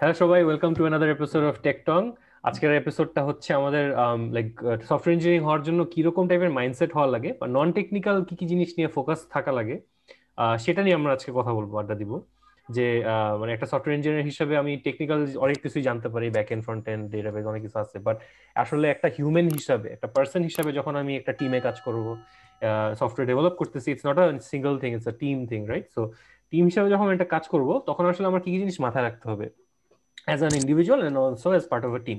Hello সবাই, welcome to another episode of টেকটং। আজকের এপিসোডটা হচ্ছে আমাদের লাইক সফটওয়্যার ইঞ্জিনিয়ারিং হওয়ার জন্য কিরকম টাইপের মাইন্ডসেট হওয়া লাগে বা নন টেকনিক্যাল কি কি জিনিস নিয়ে ফোকাস থাকা লাগে, সেটা নিয়ে আমরা আজকে কথা বলবো, আড্ডা দিব। যে মানে একটা সফটওয়্যার ইঞ্জিনিয়ার হিসেবে আমি টেকনিক্যাল অনেক কিছুই জানতে পারি, back end front end database অনেক কিছু আছে, বাট আসলে একটা হিউম্যান হিসাবে, একটা পার্সন হিসাবে যখন আমি একটা টিমে কাজ করব, সফটওয়্যার ডেভেলপ করতেছি, it's not a single thing, it's a team thing, right? So team হিসাবে যখন একটা কাজ করব, তখন আসলে আমার কি কি জিনিস মাথায় রাখতে হবে as an individual and also as part of a team.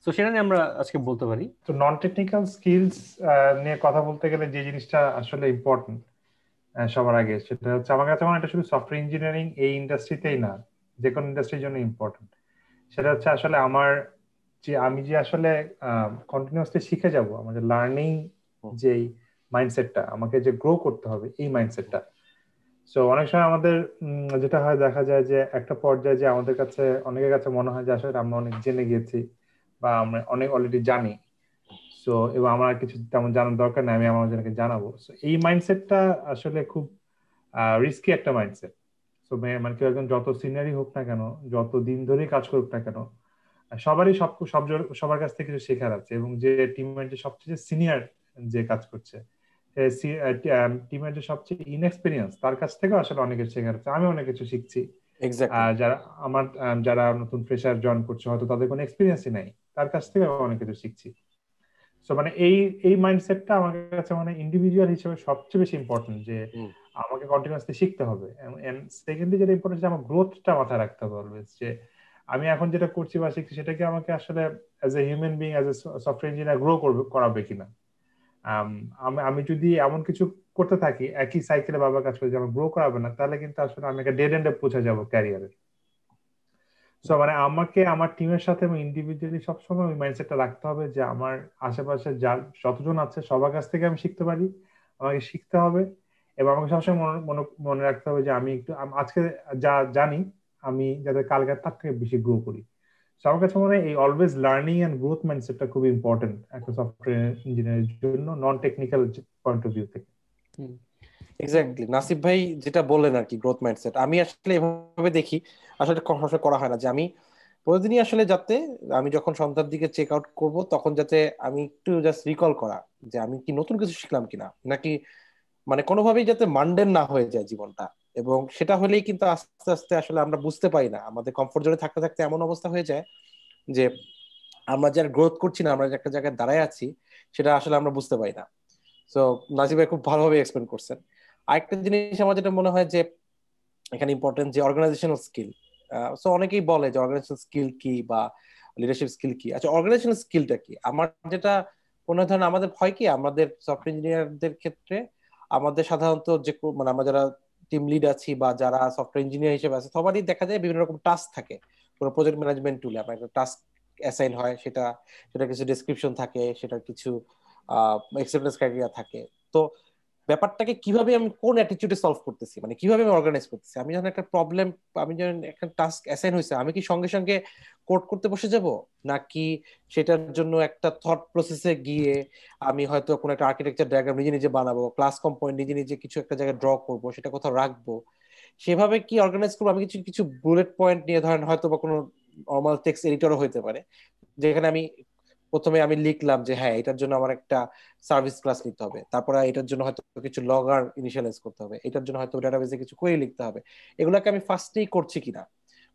So সেটা নিয়ে আমরা আজকে বলতে পারি। তো নন টেকনিক্যাল স্কিলস নিয়ে কথা বলতে গেলে যে জিনিসটা আসলে ইম্পর্টেন্ট সবার আগে, সেটা হচ্ছে আমার কাছে মনে হয় এটা শুধু সফটওয়্যার ইঞ্জিনিয়ারিং এই ইন্ডাস্ট্রিতেই না, যে কোনো ইন্ডাস্ট্রির জন্য ইম্পর্টেন্ট। সেটা হচ্ছে আসলে আমি যে আসলে কন্টিনিউয়াসলি শিখে যাব, আমাদের লার্নিং যেই মাইন্ডসেটটা, আমাকে যে গ্রো করতে হবে এই মাইন্ডসেটটা। সো অনেক সময় আমাদের যেটা হয়, দেখা যায় যে একটা পর্যায়ে যে আমাদের কাছে, অনেকের কাছে মনে হয় যে আসলে আমরা অনেক জেনে গেছি বা আমরা অনেক অলরেডি জানি। সো এবং আমার কিছু তেমন জানার দরকার নেই, আমি আমার জনকে জানাবো। সো এই মাইন্ডসেটটা আসলে খুব রিস্কি একটা মাইন্ডসেট। সো মানে কেউ একজন যত সিনিয়রই হোক না কেন, যত দিন ধরেই কাজ করুক না কেন, সবারই সবার কাছ থেকে কিছু শেখার আছে। এবং যে টিমের যে সবচেয়ে সিনিয়র যে কাজ করছে, টিমের যে সবচেয়ে ইনএক্সপিরিয়েন্স, তার কাছ থেকেও আসলে অনেক কিছু শেখার আছে। আমি অনেক কিছু শিখছি। এক্স্যাক্টলি। যারা নতুন ফ্রেশার জয়েন করছে, হয়তো তাদের কোনো এক্সপিরিয়েন্সই নাই, তার কাছ থেকে অনেক কিছু শিখছি। সো মানে এই মাইন্ডসেটটা আমার কাছে মানে ইন্ডিভিজুয়াল হিসেবে সবচেয়ে বেশি ইম্পর্টেন্ট, যে আমাকে কন্টিনিউয়াসলি শিখতে হবে। এন্ড সেকেন্ডলি যেটা ইম্পর্টেন্ট, যে আমার গ্রোথটা মাথায় রাখতে হবে অলওয়েজ, যে আমি এখন যেটা করছি বা শিখছি সেটাকে আমাকে আসলে as a human being, as a software engineer grow করাবে কিনা। আমি যদি এমন কিছু করতে থাকি, একই সাইকেলে বাবার কাজ করে, যে আমার গ্রো করাবে না, তাহলে কিন্তু আসলে আমি একটা ডেড এন্ডে পৌঁছে যাবো ক্যারিয়ারে। সো মানে আমাকে আমার টিমের সাথে এবং ইন্ডিভিজুয়ালি সবসময় ওই মাইন্ডসেটটা রাখতে হবে, যে আমার আশেপাশে যতজন আছে সবার কাছ থেকে আমি শিখতে পারি, আমাকে শিখতে হবে। এবং আমাকে সবসময় মনে মনে মনে রাখতে হবে যে আজকে যা জানি, আমি যাতে কালকে তার থেকে বেশি গ্রো করি। সো আমার কাছে মনে হয় এই অলওয়েজ লার্নিং এন্ড গ্রোথ মাইন্ডসেটটা খুব ইম্পর্টেন্ট একটা সফটওয়্যার ইঞ্জিনিয়ারের জন্য, non technical point of view থেকে। এক্স্যাক্টলি, নাসিব ভাই যেটা বললেন আর কি, গ্রোথ মাইন্ডসেট আমি আসলে এভাবে দেখি। আসলে কখনো করা হয় না যে আমি প্রতিদিনই আসলে যাতে আমি যখন সন্ধ্যার দিকে চেক আউট করবো, তখন যাতে আমি একটু জাস্ট রিকল করা যে আমি কি নতুন কিছু শিখলাম কিনা, নাকি মানে কোনোভাবেই যাতে মানডেন না হয়ে যায় জীবনটা। এবং সেটা হলেই কিন্তু আস্তে আস্তে আসলে আমরা বুঝতে পারি না, আমাদের কমফোর্ট জোনে থাকতে থাকতে এমন অবস্থা হয়ে যায় যে আমরা যার গ্রোথ করছি না, আমরা যে একটা জায়গায় দাঁড়ায় আছি, সেটা আসলে আমরা বুঝতে পারি না। তো নাজিব ভাই খুব ভালোভাবে এক্সপ্লেন করছেন। আরেকটা জিনিস আমার যেটা মনে হয় যে এখানে ইম্পর্টেন্ট, যে অর্গানাইজেশনাল স্কিল। সো অনেকেই বলে যে অর্গানাইজেশনাল স্কিল কি বা লিডারশিপ স্কিল কি। আচ্ছা, অর্গানাইজেশনাল স্কিলটা কি? আমার যেটা মনে ধরেন, আমাদের ভয় কি, আমাদের সফটওয়্যার ইঞ্জিনিয়ারদের ক্ষেত্রে আমাদের সাধারণত মানে আমরা যারা টিম লিড আছি বা যারা সফটওয়্যার ইঞ্জিনিয়ার হিসেবে আছে, সবারই দেখা যায় বিভিন্ন রকম টাস্ক থাকে। কোনো প্রজেক্ট ম্যানেজমেন্ট টুলে আমার একটা টাস্ক অ্যাসাইন হয়, সেটা কিছু ডেসক্রিপশন থাকে, সেটা কিছু অ্যাকসেপ্টেন্স ক্রাইটেরিয়া থাকে। তো ব্যাপারটাকে কিভাবে আমি কোন অ্যাটিটিউডে সলভ করতেছি, মানে কিভাবে আমি অর্গানাইজ করতেছি। আমি যখন একটা প্রবলেম, আমি যখন একটা টাস্ক অ্যাসাইন হয়েছে, আমি কি সঙ্গে সঙ্গে কোড করতে বসে যাব, নাকি সেটার জন্য একটা থট প্রসেসে গিয়ে আমি হয়তো কোনো একটা আর্কিটেকচার ডায়াগ্রাম নিজে নিজে বানাবো, ক্লাস কম্পোনেন্ট নিজে নিজে কিছু একটা জায়গায় ড্র করব, সেটা কোথাও রাখবো, সেভাবে কি অর্গানাইজ করবো। আমি কিছু কিছু বুলেট পয়েন্ট নিয়ে, ধরেন হয়তো বা কোনো নর্মাল টেক্সট এডিটরও হইতে পারে, যেখানে আমি প্রথমে আমি লিখলাম যে হ্যাঁ, এটার জন্য আমার একটা সার্ভিস ক্লাস নিতে হবে, তারপরে এটার জন্য হয়তো কিছু লগআর ইনিশিয়ালাইজ করতে হবে, এটার জন্য হয়তো ডাটাবেসে কিছু কোয়েরি লিখতে হবে। এগুলোকে আমি ফার্স্টেই করছি কিনা,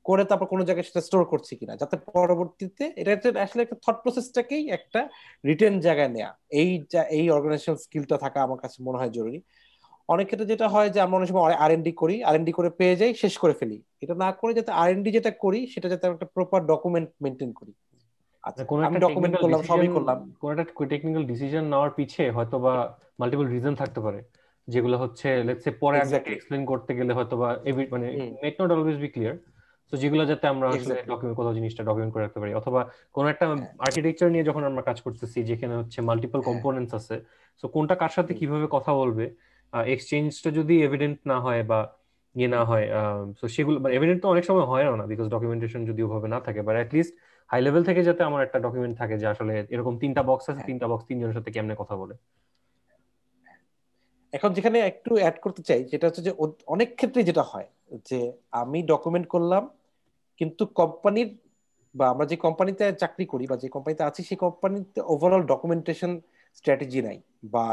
করে তারপর কোনো জায়গায় সেটা স্টোর করছি কিনা, যাতে পরবর্তীতে এটা আসলে একটা থট প্রসেসটাকেই একটা রিটেন জায়গায় নেয়া। এই অর্গানাইজেশন স্কিলটা থাকা আমার কাছে মনে হয় জরুরি। অনেক ক্ষেত্রে যেটা হয় যে আমরা অনেক সময় আর এন ডি করে পেয়ে যাই, শেষ করে ফেলি। এটা না করে যাতে আর এন ডি যেটা করি, সেটা যাতে একটা প্রপার ডকুমেন্ট মেনটেন করি। আচ্ছা, কোনো আমি একটা ডকুমেন্ট টেকনিক্যাল করলাম, ডিসিশন, সবই করলাম। কোনো একটা টেকনিক্যাল ডিসিশন নেওয়ার পিছে হয়তো বা মাল্টিপল রিজন থাকতে পারে, যেগুলো হচ্ছে লেটস সে পরে একজনকে এক্স্যাক্টলি। এক্সপ্লেইন করতে গেলে হয়তো বা মানে make not always be clear. তো যেগুলো যাতে আমরা আসলে এক্স্যাক্টলি। ডকুমেন্ট, কোথাও জিনিসটা ডকুমেন্ট করে রাখতে পারি, অথবা কোনো একটা আর্কিটেকচার নিয়ে যখন আমরা কাজ করতেছি, যেখানে হচ্ছে মাল্টিপল হ্যাঁ। কম্পোনেন্টস আছে, সো কোনটা কার সাথে কিভাবে কথা বলবে, এক্সচেঞ্জটা যদি এভিডেন্ট না হয় বা ইয়ে না হয়, তো সেগুলো এভিডেন্ট তো অনেক সময় হয় না, বিকজ ডকুমেন্টেশন যদি ওভাবে না থাকে, বাট অ্যাটলিস্ট হাই লেভেল থেকে যাতে আমার একটা ডকুমেন্ট থাকে যে আসলে এরকম তিনটা বক্স আছে, হ্যাঁ, তিনটা বক্স তিনজনের সাথে কেমনে কথা বলে। এখন যেখানে একটু অ্যাড করতে চাই, যেটা হচ্ছে যে অনেক ক্ষেত্রে যেটা হয় যে আমি ডকুমেন্ট করলাম, কিন্তু কোম্পানির বা আমরা যে কোম্পানিতে চাকরি করি বা যে কোম্পানিতে আছি সেই কোম্পানিতে ওভারঅল ডকুমেন্টেশন স্ট্র্যাটেজি নাই বা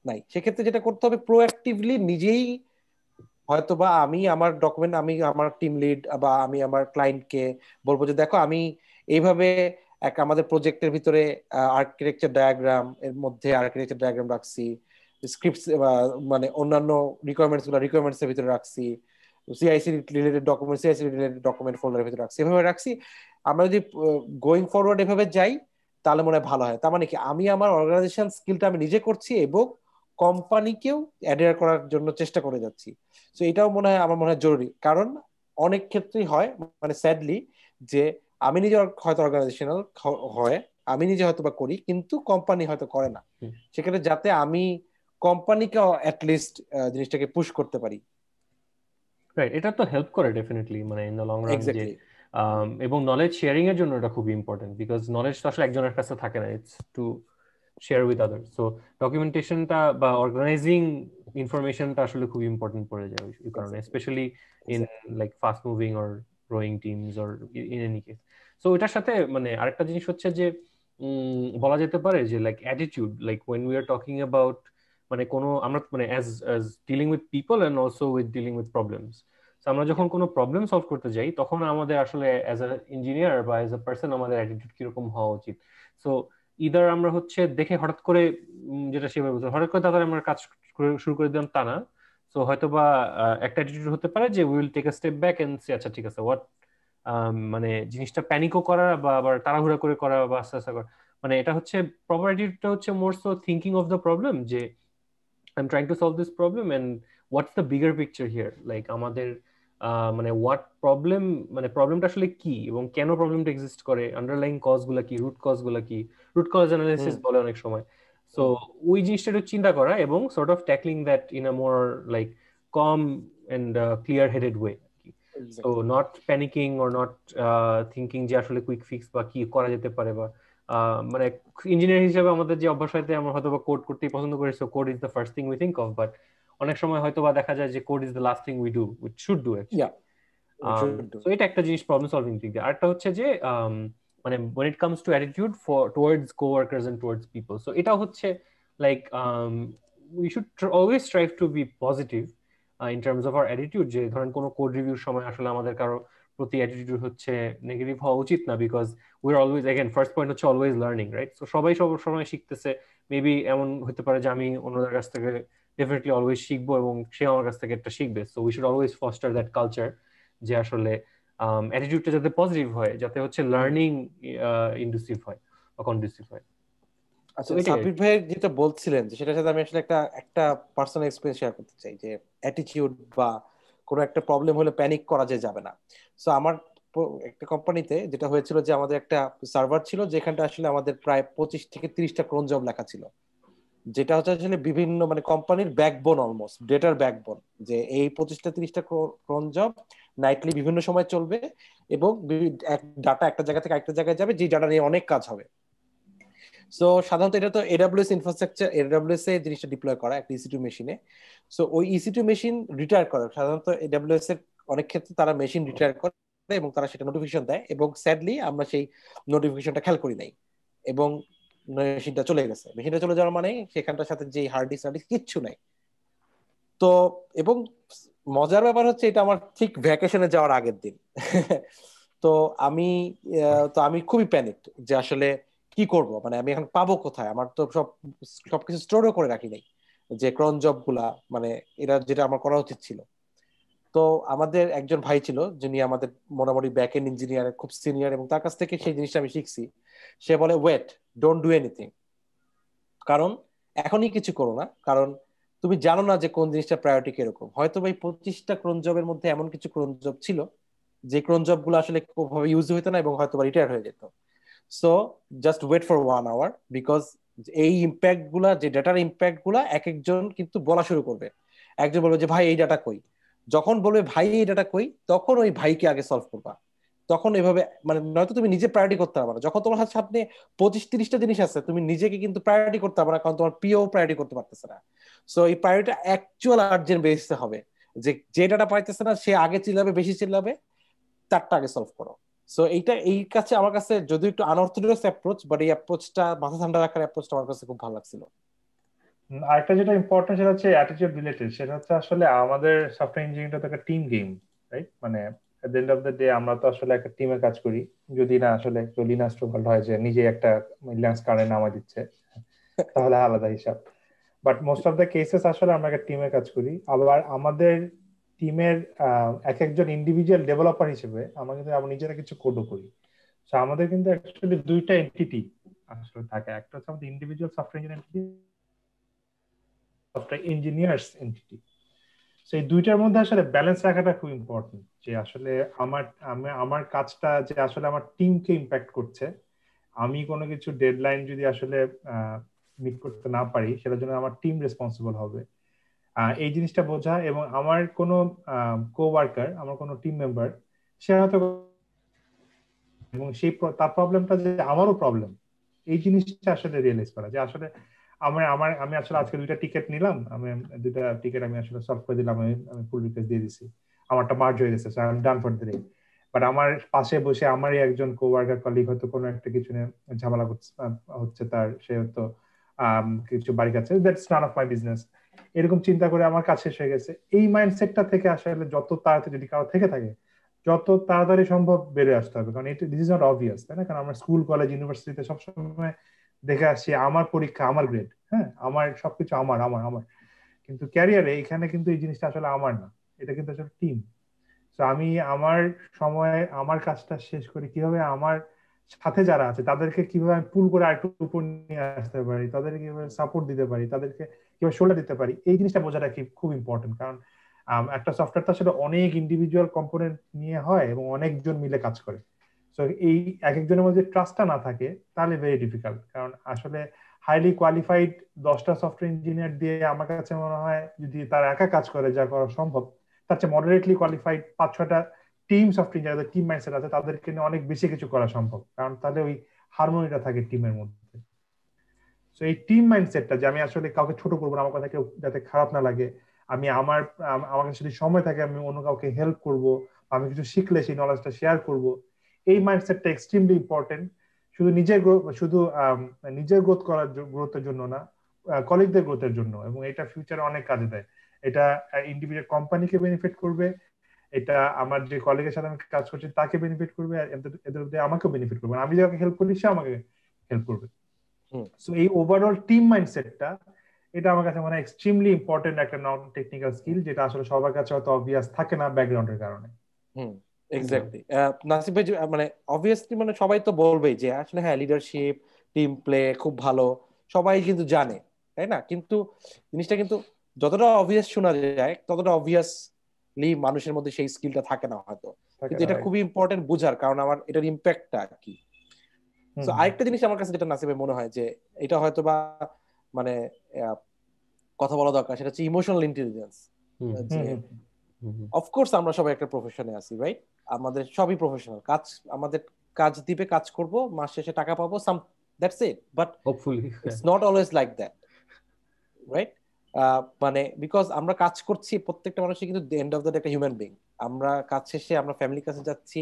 নাই। সেক্ষেত্রে যেটা করতে হবে, প্রোঅ্যাক্টিভলি নিজেই হয়তো বা আমি আমার ডকুমেন্ট, আমি আমার টিম লিড বা আমি আমার ক্লায়েন্টকে বলবো যে দেখো আমি এইভাবে আমাদের প্রজেক্টের ভিতরে আর্কিটেকচার ডায়াগ্রাম এর মধ্যে আর্কিটেকচার ডায়াগ্রাম রাখছি, স্ক্রিপ্টস মানে অন্যান্য রিকোয়ারমেন্টস এর ভিতরে রাখছি, CIC related document CIC related document ফোল্ডারের ভিতরে রাখছি, এভাবে রাখছি। আমরা যদি গোয়িং ফরওয়ার্ড এভাবে যাই তাহলে মনে হয় ভালো হয়। তার মানে কি আমি আমার অর্গানাইজেশন স্কিলটা আমি নিজে করছি এবং কোম্পানিকেও অ্যাডার করার জন্য চেষ্টা করে যাচ্ছি। তো এটাও মনে হয় আমার মনে হয় জরুরি, কারণ অনেক ক্ষেত্রেই হয় মানে স্যাডলি যে আমি নিজে হয়তো অর্গানাইজেশনাল হয়, আমি নিজে হয়তো বা করি কিন্তু কোম্পানি হয়তো করে না। সেক্ষেত্রে যাতে আমি কোম্পানিকে অ্যাটলিস্ট জিনিসটাকে পুশ করতে পারি। রাইট, এটা তো হেল্প করে ডেফিনেটলি, মানে ইন দ্য লং রান যে এক্স্যাক্টলি। এবং নলেজ শেয়ারিং এর জন্য এটা খুব ইম্পর্টেন্ট, বিকজ নলেজ তো আসলে একজনের কাছে থাকে না, it's to share with others. So ডকুমেন্টেশনটা বা অর্গানাইজিং ইনফরমেশনটা আসলে খুব ইম্পর্টেন্ট পড়ে যায় ওই কারণে, specially in like fast moving or growing teams or in any case. So এটার সাথে মানে আরেকটা জিনিস হচ্ছে যে বলা যেতে পারে যে like attitude, like when we are talking about মানে কোনো আমরা মানে as dealing with people and also with dealing with problems. আমরা যখন কোনো প্রবলেম সলভ করতে যাই তখন আমাদের আসলে অ্যাজ আ ইঞ্জিনিয়ার বা অ্যাজ আ পার্সন আমাদের অ্যাটিটিউড কিরকম হওয়া উচিত। সো ইদার আমরা হচ্ছে দেখে হঠাৎ করে যেটা সেভাবে বলতে হঠাৎ করে তাড়াতাড়ি আমরা কাজ শুরু করে দিলাম তা না। সো হয়তো বা একটা অ্যাটিটিউড হতে পারে যে will take a step back and say আচ্ছা ঠিক আছে হোয়াট, মানে জিনিসটা প্যানিকও করা বা আবার তাড়াহুড়া করে করা বা আস্তে আস্তে করা, মানে এটা হচ্ছে প্রপার অ্যাটিটিউডটা হচ্ছে more so thinking of the problem যে I'm trying to solve this problem and what's the bigger picture here, like আমাদের মানে what problem, মানে প্রবলেমটা আসলে কি এবং কেন প্রবলেমটা এক্সিস্ট করে, আন্ডারলাইং কজ গুলা কি, রুট কজ গুলা কি, রুট কজ অ্যানালিসিস বলে অনেক সময়। সো ওই জিনিসটা একটু চিন্তা করা এবং sort of tackling that in a more like calm and clear headed way. So not panicking or not thinking যে আসলে কুইক ফিক্স বা কি করা যেতে পারে, বা মানে ইঞ্জিনিয়ার হিসেবে আমাদের যে অভ্যাস হয়তো আমরা হয়তো বা কোড করতেই পছন্দ করি, so code is the first thing we think of, but অনেক সময় হয়তো বা দেখা যায় যে code is the last thing we do, which should do actually. So এটা একটা জিনিস প্রবলেম সলভিং দিক দিয়ে। আরেকটা হচ্ছে যে মানে when it comes to attitude for towards coworkers and towards people, so এটা হচ্ছে like we should always strive to be positive in terms of our attitude, যে ধরেন কোনো কোড রিভিউর সময় আসলে আমাদের কারো প্রতি অ্যাটিটিউড হচ্ছে নেগেটিভ হওয়া উচিত না, because we are always again first point হচ্ছে অলওয়েজ লার্নিং, রাইট? সো সবাই সব সময় শিখতেছে, মেবি এমন হতে পারে যে আমি অন্যদের কাছ থেকে ডেফিনেটলি অলওয়েজ শিখবো এবং সে আমার কাছ থেকে একটা শিখবে। So we should always foster that culture যে আসলে অ্যাটিটিউডটা যাতে পজিটিভ হয়, যাতে হচ্ছে লার্নিং ইনডুসিভ হয় বা কন্ডুসিভ হয়। আচ্ছা, সাব্বির ভাই যেটা বলছিলেন যে সেটার সাথে আমি আসলে একটা পার্সোনাল এক্সপেরিয়েন্স শেয়ার করতে চাই, যে অ্যাটিটিউড বা কোনো একটা প্রবলেম হলে প্যানিক করা যে যাবে না। সো আমার একটা কোম্পানিতে যেটা হয়েছিল যে আমাদের একটা সার্ভার ছিল যেখানটা আসলে আমাদের প্রায় 25 থেকে 30টা ক্রোন জব লেখা ছিল, যেটা হচ্ছে আসলে বিভিন্ন মানে কোম্পানির ব্যাকবোন, অলমোস্ট ডেটার ব্যাকবোন, যে এই 25টা 30টা ক্রোন জব নাইটলি বিভিন্ন সময় চলবে এবং ডাটা একটা জায়গা থেকে আরেকটা জায়গায় যাবে, যে ডাটা নিয়ে অনেক কাজ হবে। সো সাধারণত এটা তো এডব্লিউএস ইনফ্রাস্ট্রাকচার, এডব্লিউএস এ জিনিসটা ডিপ্লয় করা একটা ইসি2 মেশিনে। সো ওই ইসি2 মেশিন রিটায়ার করে সাধারণত এডব্লিউএস এর অনেক ক্ষেত্রে তারা মেশিন রিটায়ার করে এবং তারা সেটা নোটিফিকেশন দেয়, এবং স্যাডলি আমরা সেই নোটিফিকেশনটা খেয়াল করি নাই এবং মেশিনটা চলে গেছে। মেশিনটা চলে যাওয়ার মানে সেখানটার সাথে যে হার্ড ডিস্ক কিচ্ছু নাই। তো এবং মজার ব্যাপার হচ্ছে এটা আমার ঠিক ভ্যাকেশনে যাওয়ার আগের দিন। তো আমি খুবই প্যানিক যে আসলে কি করব, মানে আমি এখন পাবো কোথায়, আমার তো সবকিছু স্টোরও করে রাখি নাই, যে ক্রন জব গুলা মানে এরা যেটা আমার করা উচিত ছিল। তো আমাদের একজন ভাই ছিল যিনি আমাদের মোটামুটি ব্যাক এন্ড ইঞ্জিনিয়ার, খুব সিনিয়র, এবং তার কাছ থেকে সেই জিনিসটা আমি শিখছি। সে বলে ওয়েট, ডোন্ট ডু এনিথিং, কারণ এখনই কিছু করো না, কারণ তুমি জানো না যে কোন জিনিসটা প্রায়োরিটি কিরকম। হয়তো ভাই 25টা ক্রোন জবের মধ্যে এমন কিছু ক্রোন জব ছিল যে ক্রোন জব গুলো আসলে কোনোভাবে ইউজ হইতো না এবং হয়তো রিটায়ার হয়ে যেত। So just wait for 1 hour, because এই ইম্প্যাক্ট গুলা, যে ডাটার ইম্প্যাক্ট গুলা এক একজন কিন্তু বলা শুরু করবে। একজন বলবে যে ভাই এই ডাটা কই, যখন বলবে ভাই এই ডাটা কই তখন ওই ভাইকে আগে সলভ করবা। তখন এভাবে মানে নয়তো তুমি নিজে প্রায়োরিটি করতে পারবে না। যখন তোমার সামনে 25-30টা জিনিস আছে, তুমি নিজেকে কিন্তু প্রায়োরিটি করতে পারবে না, কারণ তোমার পিও প্রায়োরিটি করতে পারতেছে না। সো এই প্রায়োরিটি অ্যাকচুয়াল আর্জেন্ট বেসিসে হবে, যে ডাটা পাইতেছে না সে আগে চিল্লাবে, বেশি চিল্লাবে, চারটা আগে সলভ করো। সো এই কাছে আমার কাছে যদিও একটু আনঅর্থোডক্স অ্যাপ্রোচ, বাট এই অ্যাপ্রোচটা, মাথা ঠান্ডা রাখার অ্যাপ্রোচটা আমার কাছে খুব ভালো লাগছিল। আরেকটা যেটা ইম্পর্টেন্ট সেটা হচ্ছে অ্যাটিটিউড রিলেটেড। সেটা হচ্ছে আসলে আমাদের সফটওয়্যার ইঞ্জিনিয়ারিংটা তো একটা টিম গেম, রাইট? মানে at the end of the day আমরা তো আসলে একটা টিমে কাজ করি। যদি না আসলে একটু লিনাস টর্ভাল্ড হয় যে নিজে একটা লিনাক্স কার্নেল নামা দিচ্ছে, তাহলে আলাদা হিসাব। But most of the cases আসলে আমরা একটা টিমে কাজ করি। আবার আমাদের টিমের এক একজন ইন্ডিভিজুয়াল ডেভেলপার হিসেবে আমরা কিন্তু আমরা নিজেরা কিছু কোডও করি। তো আমাদের কিন্তু অ্যাকচুয়ালি দুইটা এন্টিটি আসলে থাকে। একটা হচ্ছে আমাদের individual software engineer, software engineers entity. তো এই দুইটার মধ্যে আসলে ব্যালেন্স রাখাটা খুব ইম্পর্টেন্ট, যে আসলে আমার কাজটা যে আসলে আমার টিমকে ইম্প্যাক্ট করছে। আমি কোনো কিছু ডেডলাইন যদি আসলে মিট করতে না পারি, সেটার জন্য আমার টিম রেসপন্সিবল হবে। এই জিনিসটা বোঝা, এবং আমার কোনো কোওয়ার্কার, আমার কোনো টিম মেম্বার, সে হয়তো, এবং সেই তার প্রবলেমটা যে আমারও প্রবলেম, এই জিনিসটা আসলে রিয়েলাইজ করা যে আসলে আমি আসলে আজকে দুইটা টিকিট নিলাম, আমি দুইটা টিকিট আমি আসলে সলভ করে দিলাম, আমি ফুল রিকোয়েস্ট দিয়ে দিছি, আমারটা মার্জ হয়ে গেছে, I am done for the day. But আমার পাশে বসে আমারই একজন কোওয়ার্কার কলিগ হয়তো কোনো একটা কিছু নিয়ে ঝামেলা হচ্ছে, তার সে হয়তো কিছু বাড়ি যাচ্ছে, that's none of my business, এরকম চিন্তা করে আমার কাজ শেষ হয়ে গেছে। এই মাইন্ডসেটটা থেকে আসলে যত তাড়াতাড়ি যদি কারো থেকে থাকে, যত তাড়াতাড়ি সম্ভব বেরিয়ে আসতে হবে। কারণ দিস ইজ নট অবভিয়াস, তাই না? কারণ আমরা স্কুল কলেজ ইউনিভার্সিটিতে সবসময় দেখে আসছি আমার পরীক্ষা, আমার গ্রেড, হ্যাঁ, আমার সবকিছু আমার আমার আমার। কিন্তু ক্যারিয়ারে এখানে কিন্তু এই জিনিসটা আসলে আমার না, এটা কিন্তু আসলে টিম। তো আমি আমার সময়ে আমার কাজটা শেষ করে কিভাবে আমার সাথে যারা আছে তাদেরকে কিভাবে আমি পুল করে আরেকটু উপর নিয়ে আসতে পারি, তাদেরকে কিভাবে সাপোর্ট দিতে পারি, তাদেরকে কিভাবে শোল্ডার দিতে পারি, এই জিনিসটা বোঝাটা খুব ইম্পর্টেন্ট। কারণ একটা সফটওয়্যার তো আসলে অনেক ইন্ডিভিজুয়াল কম্পোনেন্ট নিয়ে হয় এবং অনেকজন মিলে কাজ করে। তো এই এক একজনের মধ্যে ট্রাস্টটা না থাকে, তাহলে ভেরি ডিফিকাল্ট। কারণ আসলে হাইলি কোয়ালিফাইড 10টা সফটওয়্যার ইঞ্জিনিয়ার দিয়ে আমার কাছে মনে হয় যদি তার একা কাজ করে যা করা সম্ভব, তার চেয়ে মডারেটলি কোয়ালিফাইড 5-6টা টিম সফটওয়্যার যাদের টিম মাইন্ডসেট আছে তাদেরকে নিয়ে অনেক বেশি কিছু করা সম্ভব। কারণ তাহলে ওই হারমোনিটা থাকে টিমের মধ্যে। তো এই টিম মাইন্ডসেটটা যে আমি আসলে কাউকে ছোট করবো না, আমার কথা কেউ যাতে খারাপ না লাগে, আমি আমার কাছে যদি সময় থাকে আমি অন্য কাউকে হেল্প করব, আমি কিছু শিখলে সেই নলেজটা শেয়ার করব, এই মাইন্ডসেটটা এক্সট্রিমলি ইম্পর্টেন্ট। শুধু নিজের গ্রোথের জন্য না, কলিগদের গ্রোথের জন্য, এবং এটা ফিউচারে অনেক কাজে দেয়। এটা ইন্ডিভিজুয়াল কোম্পানিকে বেনিফিট করবে, এটা আমার যে কলিগের সাথে আমি কাজ করছি তাকে বেনিফিট করবে, এদের আমাকেও বেনিফিট করবে, আমি যাকে হেল্প করি সে আমাকে হেল্প করবে। সো এই ওভারঅল টিম মাইন্ডসেটটা, এটা আমার কাছে মানে এক্সট্রিমলি ইম্পর্টেন্ট একটা নন টেকনিক্যাল স্কিল, যেটা আসলে সবার কাছে হয়তো অবভিয়াস থাকে না ব্যাকগ্রাউন্ডের কারণে। এক্স্যাক্টলি। নাসিব ভাই, মানে অবভিয়াসলি মানে সবাই তো বলবেই যে আসলে হ্যাঁ লিডারশিপ, টিম প্লে খুব ভালো, সবাই কিন্তু জানে, তাই না? কিন্তু জিনিসটা কিন্তু যতটা অবভিয়াস শোনা যায় ততটা অবভিয়াসলি মানুষের মধ্যে সেই স্কিলটা থাকে না হয়তো। কিন্তু এটা খুবই ইম্পর্টেন্ট বোঝার, কারণ আমার এটার ইম্প্যাক্টটা কি। তো আরেকটা জিনিস আমার কাছে যেটা নাসিবে মনে হয় যে এটা হয়তো বা মানে কথা বলা দরকার, সেটা হচ্ছে ইমোশনাল ইন্টেলিজেন্স। অফকোর্স আমরা সবাই একটা প্রফেশনে আছি, রাইট? আমাদের সবই প্রফেশনাল কাজ, আমাদের কাজ দিবে, কাজ করব, মাস শেষে টাকা পাবো, that's it. But hopefully it's not always like that, right? মানে বিকজ আমরা কাজ করছি, প্রত্যেকটা মানুষই কিন্তু এন্ড অফ দ্য ডে একটা হিউম্যান বিং। আমরা কাজ শেষে আমরা ফ্যামিলির কাছে যাচ্ছি,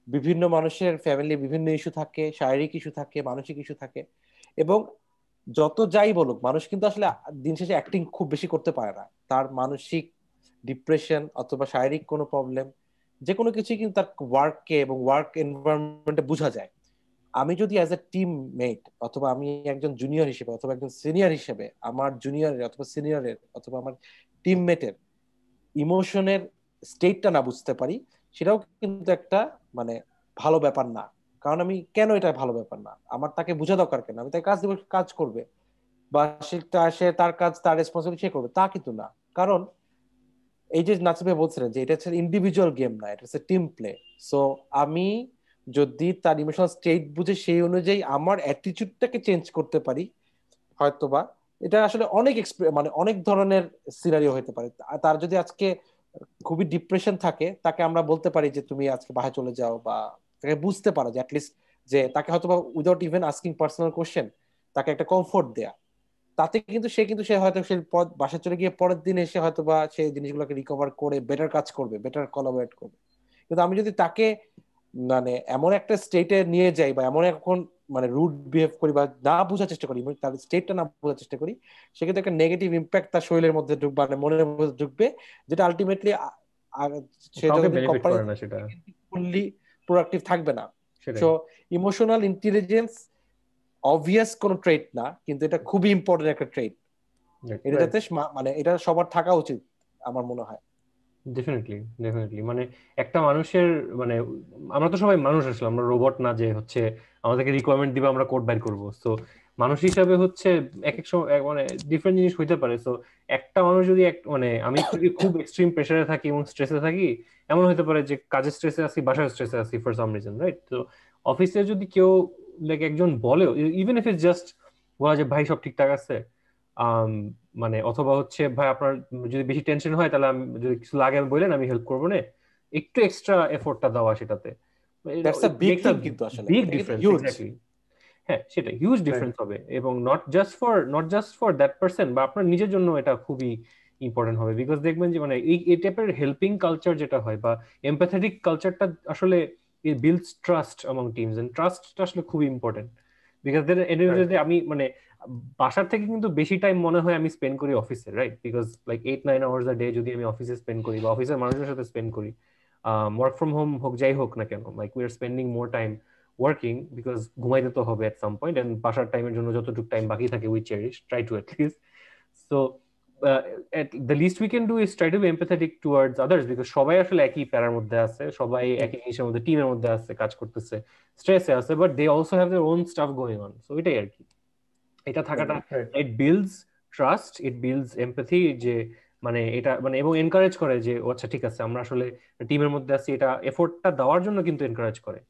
বিভিন্ন মানুষের ফ্যামিলি বিভিন্ন ইস্যু থাকে, শারীরিক ইস্যু থাকে, মানসিক ইস্যু থাকে, এবং যত যাই বলুক মানুষ কিন্তু আসলে দিন শেষে অ্যাক্টিং খুব বেশি করতে পারে না। তার মানসিক ডিপ্রেশন অথবা শারীরিক কোনো প্রবলেম, যে কোনো কিছুই কিন্তু তার ওয়ার্ককে এবং ওয়ার্ক এনভায়রনমেন্টে বোঝা যায়। আমি যদি অ্যাজ এ টিম মেট অথবা আমি একজন জুনিয়র হিসেবে অথবা একজন সিনিয়র হিসেবে আমার জুনিয়রের অথবা সিনিয়রের অথবা আমার টিমমেটের ইমোশনের স্টেটটা না বুঝতে পারি, সেটাও কিন্তু একটা মানে ভালো ব্যাপার না। কারণ আমি কেন এটা ভালো ব্যাপার না, আমার তাকে বোঝা দরকার কেন? আমি তাকে কাজ দেবো, কাজ করবে, বা সে তার কাজ তার রেসপন্সিবিলিটি সে করবে, তা কিন্তু না। কারণ এই যে নাসিব ভাই বলছিলেন যে এটা হচ্ছে ইন্ডিভিজুয়াল গেম না, এটা হচ্ছে টিম প্লে। সো আমি যদি তার ইমোশনাল স্টেট বুঝে সেই অনুযায়ী আমার অ্যাটিটিউডটাকে চেঞ্জ করতে পারি, হয়তোবা এটা আসলে অনেক মানে অনেক ধরনের সিনারিও হতে পারে। তার যদি আজকে খুবই ডিপ্রেশন থাকে, তাকে আমরা বলতে পারি যে তুমি আজকে বাসায় চলে যাও, বা তাকে বুঝতে পারো যে অ্যাটলিস্ট যে তাকে হয়তোবা without even asking personal question তাকে একটা কমফোর্ট দেয়া, তাতে কিন্তু সে হয়তো সে বাসায় চলে গিয়ে পরের দিন এসে হয়তো বা সেই জিনিসগুলোকে রিকভার করে বেটার কাজ করবে, বেটার কোলাবরেট করবে। কিন্তু আমি যদি তাকে মানে এমন একটা স্টেটে নিয়ে যাই বা এমন এখন মানে রুড বিহেভ করি বা না বোঝার চেষ্টা করি, তার স্টেটটা না বোঝার চেষ্টা করি, সেক্ষেত্রে একটা নেগেটিভ ইম্প্যাক্ট তার শরীরের মধ্যে ঢুকবে, মানে মনের মধ্যে ঢুকবে, যেটা আলটিমেটলি সে কাউকে যতদিন বেনিফিট কোম্পানি করে না সেটা, ফুললি প্রোডাক্টিভ থাকবে না। সেটাই। সো ইমোশনাল ইন্টেলিজেন্স অবভিয়াস কোনো ট্রেট না, কিন্তু এটা খুবই ইম্পর্টেন্ট একটা ট্রেট। এটা যাতে মানে এটা সবার থাকা উচিত আমার মনে হয়। ডেফিনেটলি ডেফিনেটলি, মানে একটা মানুষের মানে আমরা তো সবাই মানুষ আসলে, আমরা রোবট না যে হচ্ছে আমাদেরকে রিকোয়ারমেন্ট দিবে আমরা কোড বাইর করবো। সো মানুষ হিসাবে হচ্ছে এক এক সময় মানে ডিফারেন্ট জিনিস হইতে পারে। সো একটা মানুষ যদি মানে আমি যদি খুব এক্সট্রিম প্রেসারে থাকি এবং স্ট্রেসে থাকি, এমন হতে পারে যে কাজের স্ট্রেসে আছি, বাসায় স্ট্রেসে আছি ফর সাম রিজন, রাইট? তো অফিসে যদি কেউ লাইক একজন বলেও, ইভেন ইফ ইটস জাস্ট বলা যে ভাই সব ঠিকঠাক আছে, মানে অথবা হচ্ছে ভাই আপনার যদি বেশি টেনশন হয় তাহলে আমি যদি কিছু লাগে আমি বললেন আমি হেল্প করবো না, একটু এক্সট্রা এফোর্টটা দেওয়া সেটাতে that's a big makes a thing, কিন্তু আসলে বিগ এটা কিন্তু ডিফারেন্স। হিউজ। এক্স্যাক্টলি, হ্যাঁ সেটা হিউজ ডিফারেন্স হবে। এবং not just for that person, বা আপনার নিজের জন্য এটা খুবই ইম্পর্টেন্ট হবে। বিকজ দেখবেন যে মানে এই টাইপের হেল্পিং কালচার যেটা হয় বা এমপ্যাথেটিক কালচারটা আসলে it builds trust among teams, and ট্রাস্টটা আসলে খুবই ইম্পর্টেন্ট। বিকজ আমি মানে বাসার থেকে কিন্তু বেশি টাইম মনে হয় আমি স্পেন্ড করি অফিসে, right? Because like 8-9 hours a day যদি আমি অফিসে স্পেন্ড করি বা অফিসের মানুষের সাথে স্পেন্ড করি, ওয়ার্ক ফ্রম হোম হোক যাই হোক না কেন, like we are spending more time working, because ঘুমাইতে তো হবে এট সাম পয়েন্ট, এন্ড বাসার টাইমের জন্য যতটুকু টাইম বাকি থাকে we cherish, try two at least. So the least we can do is try to be empathetic towards others, because সবাই আসলে একই প্যারার মধ্যে আছে, সবাই একই জিনিসের মধ্যে, টিমের মধ্যে আছে, কাজ করতেছে, স্ট্রেসে আছে, but they also have their own stuff going on. So এটাই আর কি, এটা থাকাটা it builds trust, it builds empathy, যে মানে এটা মানে এবং এনকারেজ করে যে ও আচ্ছা ঠিক আছে আমরা আসলে টিমের মধ্যে আছি, এটা এফোর্টটা দেওয়ার জন্য কিন্তু এনকারেজ করে।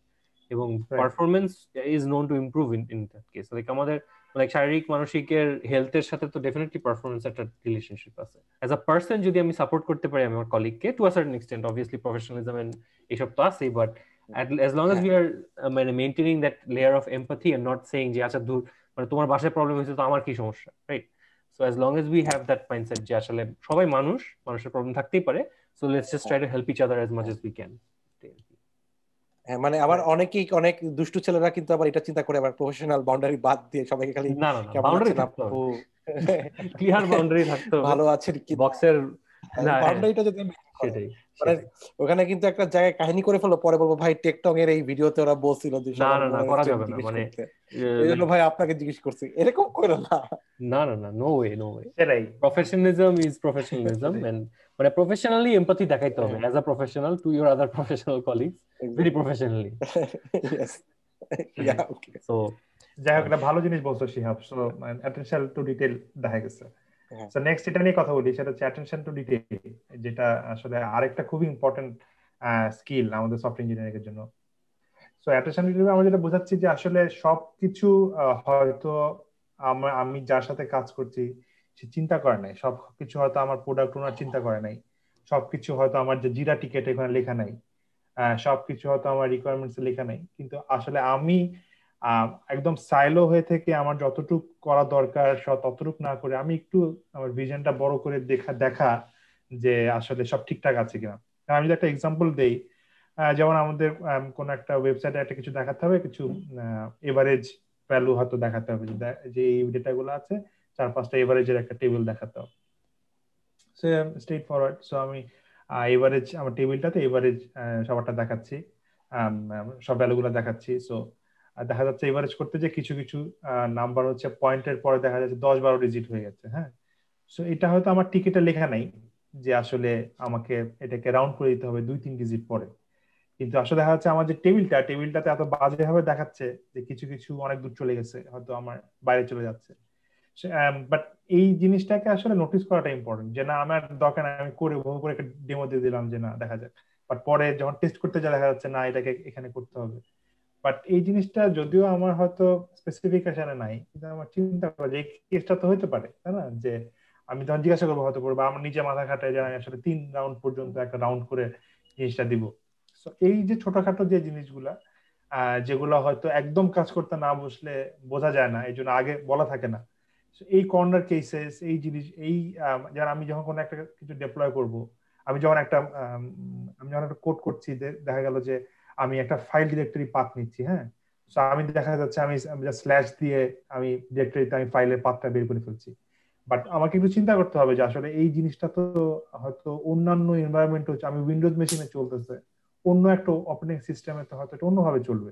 এবং performance is known to improve in that case. Like আমাদের লাইক শারীরিক মানসিকের হেলথের সাথে তো ডেফিনেটলি পারফরমেন্স একটা রিলেশনশিপ আছে। অ্যাজ আ পার্সন যদি আমি সাপোর্ট করতে পারি আমার কলিগকে to a certain extent, obviously professionalism and এইসব তো আছেই, but as long as we are মানে maintaining that layer of empathy and not saying যে আচ্ছা দূর মানে তোমার বাসায় প্রবলেম হয়েছে তো আমার কি সমস্যা, right? So as long as we have that mindset যে আসলে সবাই মানুষ, মানুষের প্রবলেম থাকতেই পারে, so let's just try to help each other as much as we can. হ্যাঁ, মানে আবার অনেকেই অনেক দুষ্টু ছেলেরা কিন্তু আবার এটা চিন্তা করে আবার প্রফেশনাল বাউন্ডারি বাদ দিয়ে সবাইকে খালি না বাউন্ডারি থাকতে হবে, ক্লিয়ার বাউন্ডারি থাকতে হবে, ভালো আছেন কি বক্সের বাউন্ডারিটা যদি সেটাই। মানে ওখানে কিন্তু একটা জায়গায় কাহিনী করে ফেলো, পরে বলবো ভাই টেকটং এর এই ভিডিওতে ওরা বলছিল যে না করা যাবে না, মানে এইজন্য ভাই আপনাকে জিজ্ঞেস করছি, এরকম করো না। না নো ওয়ে সেটাই। প্রফেশনালিজম ইজ প্রফেশনালিজম, এন্ড মানে প্রফেশনালি এমপ্যাথি দেখাইতে হবে as a professional to your other professional colleagues, very professionally. So যাই হোক, একটা ভালো জিনিস বলছো Shihab. So attention to detail দেখা গেছে। সো নেক্সট এটা নিয়ে কথা বলি, সেটা হচ্ছে অ্যাটেনশন টু ডিটেইল, যেটা আসলে আরেকটা খুবই ইম্পর্টেন্ট স্কিল আমাদের সফটওয়্যার ইঞ্জিনিয়ারিং এর জন্য। সো অ্যাটেনশন টু ডিটেইল আমরা যেটা বোঝাচ্ছি যে আসলে সবকিছু হয়তো আমি যার সাথে কাজ করছি সে চিন্তা করে নাই, সবকিছু হয়তো আমার প্রোডাক্ট ওনার চিন্তা করে নাই, সবকিছু হয়তো আমার যে জিরা টিকেট এখানে লেখা নাই, সবকিছু হয়তো আমার রিকোয়ারমেন্টস লেখা নাই, কিন্তু আসলে আমি একদম সাইলো হয়ে থেকে আমার যতটুকু করা দরকার ততটুকু না করে আমি একটু আমার ভিশনটা বড় করে দেখা যে আসলে সব ঠিকঠাক আছে কিনা। আমি যদি একটা এক্সাম্পল দেই, যেমন আমাদের কোন একটা ওয়েবসাইটে একটা কিছু দেখাতে হবে, কিছু এভারেজ ভ্যালু হয়তো দেখাতে হবে, যে এই ডেটাগুলো আছে 4-5টা এভারেজের একটা টেবিল দেখাতে হবে। সো স্ট্রেট ফরওয়ার্ড, সো আমি এভারেজ আমার টেবিলটাতে এভারেজ সবারটা দেখাচ্ছি, সব ভ্যালুগুলো দেখাচ্ছি। সো দেখা যাচ্ছে এভারেজ করতে যে কিছু কিছু নাম্বার হচ্ছে পয়েন্টের পরে দেখা যাচ্ছে 10-12 ডিজিট হয়ে গেছে। হ্যাঁ, সো এটা হয়তো আমার টিকেটে লেখা নাই যে আসলে আমাকে এটাকে রাউন্ড করে দিতে হবে 2-3 ডিজিট পরে, কিন্তু আসলে দেখা যাচ্ছে আমার যে টেবিলটাতে এত বাজে ভাবে দেখাচ্ছে যে কিছু কিছু অনেক দূর চলে গেছে, হয়তো আমার বাইরে চলে যাচ্ছে। বাট এই জিনিসটাকে আসলে নোটিস করাটা ইম্পর্টেন্ট, যে না আমার দরকার আমি করে বহু করে একটা ডেমো দিয়ে দিলাম যে না দেখা যাক, বাট পরে যখন টেস্ট করতে যা দেখা যাচ্ছে না এটাকে এখানে করতে হবে। বাট এই জিনিসটা যদিও আমার হয়তো স্পেসিফিকেশনে নাই, কিন্তু আমার চিন্তা করা যে এই কেসটা তো হতে পারে, তাই না? যে আমি তখন জিজ্ঞাসা করবো হয়তো বা আমার নিজে মাথা খাটায় যে আমি আসলে 3 রাউন্ড পর্যন্ত একটা রাউন্ড করে জিনিসটা দিব। তো এই যে ছোটখাটো যে জিনিসগুলা যেগুলো হয়তো একদম কাজ করতে না বসলে বোঝা যায় না, এই জন্য আগে বলা থাকে না, এই কর্নার কেসেস এই জিনিস এই যেন আমি যখন কোনো একটা কিছু ডিপ্লয় করব আমি যখন একটা কোড করছি, দেখা গেল যে আমি একটা ফাইল ডিরেক্টরি পাথ নিচ্ছি, হ্যাঁ, সো আমি দেখা যাচ্ছে আমি স্ল্যাশ দিয়ে আমি ডিরেক্টরিতে আমি ফাইলের পাথটা বের করে ফেলছি। বাট আমাকে একটু চিন্তা করতে হবে যে আসলে এই জিনিসটা তো হয়তো অন্যান্য এনভায়রনমেন্ট হচ্ছে, আমি উইন্ডোজ মেশিনে চলতেছে, অন্য একটা অপারেটিং সিস্টেমে তো হয়তো অন্যভাবে চলবে।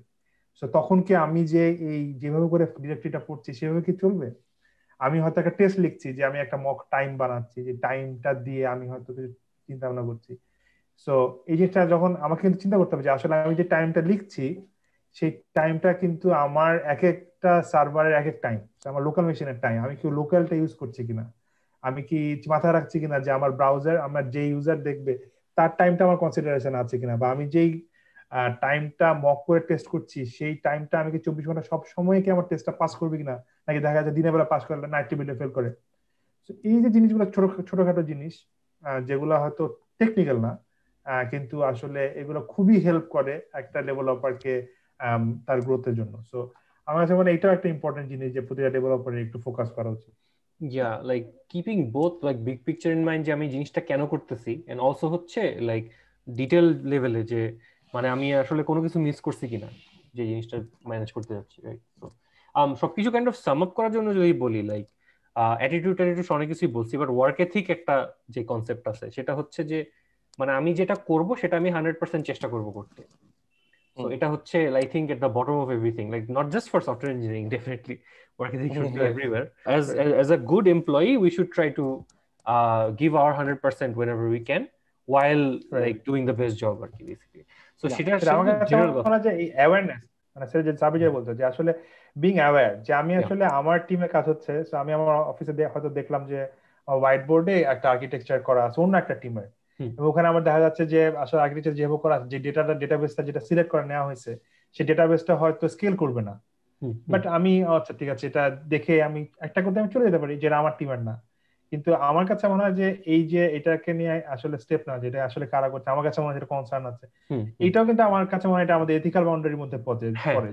সো তখন কি আমি যে এই যেভাবে করে ডিরেক্টরিটা পড়ছি সেভাবে কি চলবে? আমি হয়তো একটা টেস্ট লিখছি, যে আমি একটা মক টাইম বানাচ্ছি, যে টাইমটা দিয়ে আমি হয়তো কিছু চিন্তা ভাবনা করছি। সো এই জিনিসটা যখন আমাকে কিন্তু চিন্তা করতে হবে যে আসলে আমি যে টাইমটা লিখছি সেই টাইমটা কিন্তু আমার এক একটা সার্ভারের এক এক টাইম, আমার লোকাল মেশিনের টাইম, আমি কি লোকালটা ইউজ করছি কিনা, আমি কি মাথায় রাখছি কিনা যে আমার ব্রাউজার, আমার যে ইউজার দেখবে তার টাইমটা আমার কনসিডারেশন আছে কিনা, বা আমি যেই টাইমটা মক করে টেস্ট করছি সেই টাইমটা আমি কি 24 ঘন্টা সব সময় কি আমার টেস্টটা পাস করবে কিনা, নাকি দেখা যায় দিনের বেলা পাস করলে নাইট টেবিলে ফেল করে। এই যে জিনিসগুলো ছোটখাটো জিনিস যেগুলো হয়তো টেকনিক্যাল না, কিন্তু আসলে এগুলো খুবই হেল্প করে একটা ডেভেলপারকে তার গ্রোথের জন্য। সো আমার কাছে মনে হয় এটাও একটা ইম্পর্টেন্ট জিনিস যে প্রতিটা ডেভেলপারের একটু ফোকাস করা উচিত। Yeah, like keeping both like big picture in mind যে আমি জিনিসটা কেন করতেছি, and also হচ্ছে like ডিটেল লেভেলে যে মানে আমি আসলে কোনো কিছু মিস করছি কিনা যে জিনিসটা ম্যানেজ করতে যাচ্ছি, রাইট? তো সবকিছু কাইন্ড অফ সাম আপ করার জন্য যদি বলি, লাইক অ্যাটিটিউড অনেক কিছুই বলছি, বাট ওয়ার্ক এথিক একটা যে কনসেপ্ট আছে সেটা হচ্ছে যে মানে আমি যেটা করব সেটা আমি 100% চেষ্টা করব করতে। So এটা হচ্ছে I think at the bottom of everything, like not just for software engineering, definitely work ethic should be everywhere. As a good employee, we should try to give our 100% whenever we can, while like doing the best job, basically. So সেটা general কথা যে এই awareness, মানে sir যে সাবি যে বলতো যে আসলে বিং অ্যাওয়্যার যে আমি আসলে আমার টিমে কাজ হচ্ছে, সো আমি আমার অফিসে হয়তো দেখলাম যে হোয়াইট বোর্ডে একটা আর্কিটেকচার করা আছে অন্য একটা টিমের, এবং ওখানে আমার দেখা যাচ্ছে যে আসলে আর্কিটেকচার যেভাবে করা আছে, যে ডেটাবেসটা যেটা সিলেক্ট করে নেওয়া হয়েছে সেই ডেটাবেসটা হয়তো স্কেল করবে না, বাট আমি আচ্ছা ঠিক আছে এটা দেখে আমি একটা করতে আমি চলে যেতে পারি যেটা আমার টিমের না। কিন্তু আমার কাছে মনে হয় যে এই যে এটাকে নিয়ে আসলে স্টেপ না, যেটা আসলে কারা করছে, আমার কাছে মনে হয় যেটা কনসার্ন আছে, এটাও কিন্তু আমার কাছে মনে হয় এটা আমাদের এথিক্যাল বাউন্ডারির মধ্যে পড়ে,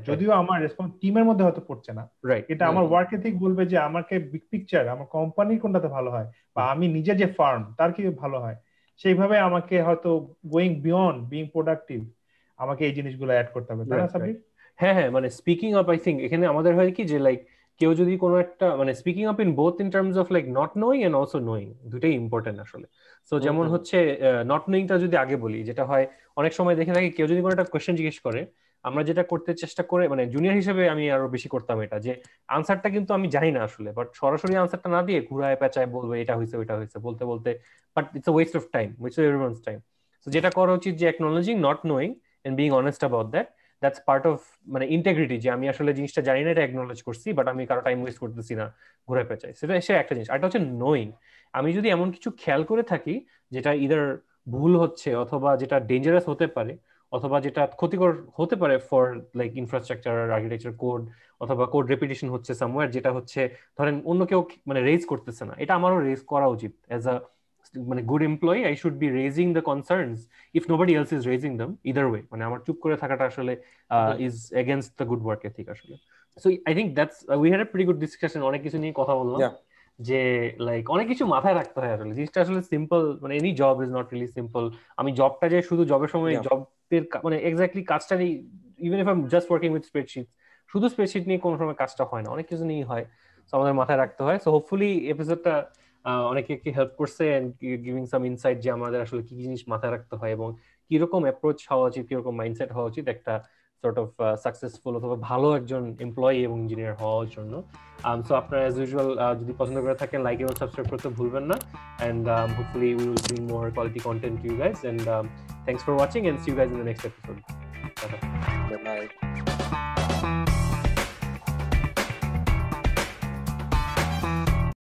যদিও আমার রেসপন্স টিমের মধ্যে হয়তো পড়ছে না। এটা আমার ওয়ার্ক এথিক বলবে যে আমাকে বিগ পিকচার, আমার কোম্পানি কোনটাতে ভালো হয় বা আমি নিজে যে ফার্ম তার কি ভালো হয়, সেইভাবে আমাকে হয়তো গোয়িং বিয়ন্ড বিং প্রোডাক্টিভ আমাকে এই জিনিসগুলো অ্যাড করতে হবে, তাই না সাবির? হ্যাঁ হ্যাঁ, মানে স্পিকিং আপ, আই থিঙ্ক এখানে আমাদের হয় কি যে লাইক কেউ যদি কোনো একটা মানে speaking up in both in terms of like not knowing and also knowing, দুটোই ইম্পর্টেন্ট আসলে। সো যেমন হচ্ছে নট নোয়িংটা যদি আগে বলি, যেটা হয় অনেক সময় দেখে থাকি কেউ যদি কোনো একটা কোয়েশ্চেন জিজ্ঞেস করে, আমরা যেটা করতে চেষ্টা করে মানে জুনিয়র হিসেবে আমি আরো বেশি করতাম এটা, যে আনসারটা কিন্তু আমি জানি না আসলে, বাট সরাসরি আনসারটা না দিয়ে ঘুরায় পেঁচায় বলবো এটা হয়েছে ওইটা হয়েছে বলতে বলতে, but it's a waste of time, waste of everyone's time. So যেটা করা উচিত যে acknowledging not knowing and being honest about that, that's part of মানে ইন্টেগ্রিটি, যে আমি আসলে জিনিসটা জানি না এটা অ্যাকনোলেজ করছি, বাট আমি কারো টাইম ওয়েস্ট করতেছি না ঘুরে পেঁচাই, সেটা সে একটা জিনিস। আরেকটা হচ্ছে নোয়িং, আমি যদি এমন কিছু খেয়াল করে থাকি যেটা ইদার ভুল হচ্ছে অথবা যেটা ডেঞ্জারাস হতে পারে অথবা যেটা ক্ষতিকর হতে পারে for like infrastructure architecture code, অথবা কোড রেপিটেশন হচ্ছে সামওয়্যার, যেটা হচ্ছে ধরেন অন্য কেউ মানে রেজ করতেছে না, এটা আমারও রেজ করা উচিত। অ্যাজ আ মানে good employee I should be raising the concerns if nobody else is raising them either way, মানে আমার চুপ করে থাকাটা আসলে is against the good work ethic আসলে। So I think that's we had a pretty good discussion, অনেক কিছু নিয়ে কথা বললাম, যে লাইক অনেক কিছু মাথায় রাখতে হয় আসলে, জিনিসটা আসলে সিম্পল, মানে any job is not really simple. আমি জবটা যে শুধু জবের সময় জবের মানে এক্স্যাক্টলি কাজটা নেই, even if I am just working with spreadsheet, শুধু স্প্রেডশিট নিয়ে কোনো সময় কাজটা হয় না, অনেক কিছু নিয়ে হয়, সো আমাদের মাথায় রাখতে হয়। সো হোপফুলি এপিসোডটা অনেকে কি হেল্প করছে এন্ড গিভিং সাম ইনসাইট যে আমাদের আসলে কি জিনিস মাথায় রাখতে হয় এবং কিরকম অ্যাপ্রোচ হওয়া উচিত, কিরকম মাইন্ডসেট হওয়া উচিত একটা সর্ট অফ সাকসেসফুল অথবা ভালো একজন এমপ্লয়ি এবং ইঞ্জিনিয়ার হওয়ার জন্য। সো আপনারা অ্যাজ ইউজুয়াল যদি পছন্দ করে থাকেন লাইক এবং সাবস্ক্রাইব করতে ভুলবেন না, and hopefully we will bring more quality content to you guys, and thanks for watching and see you guys in the next episode. Bye bye.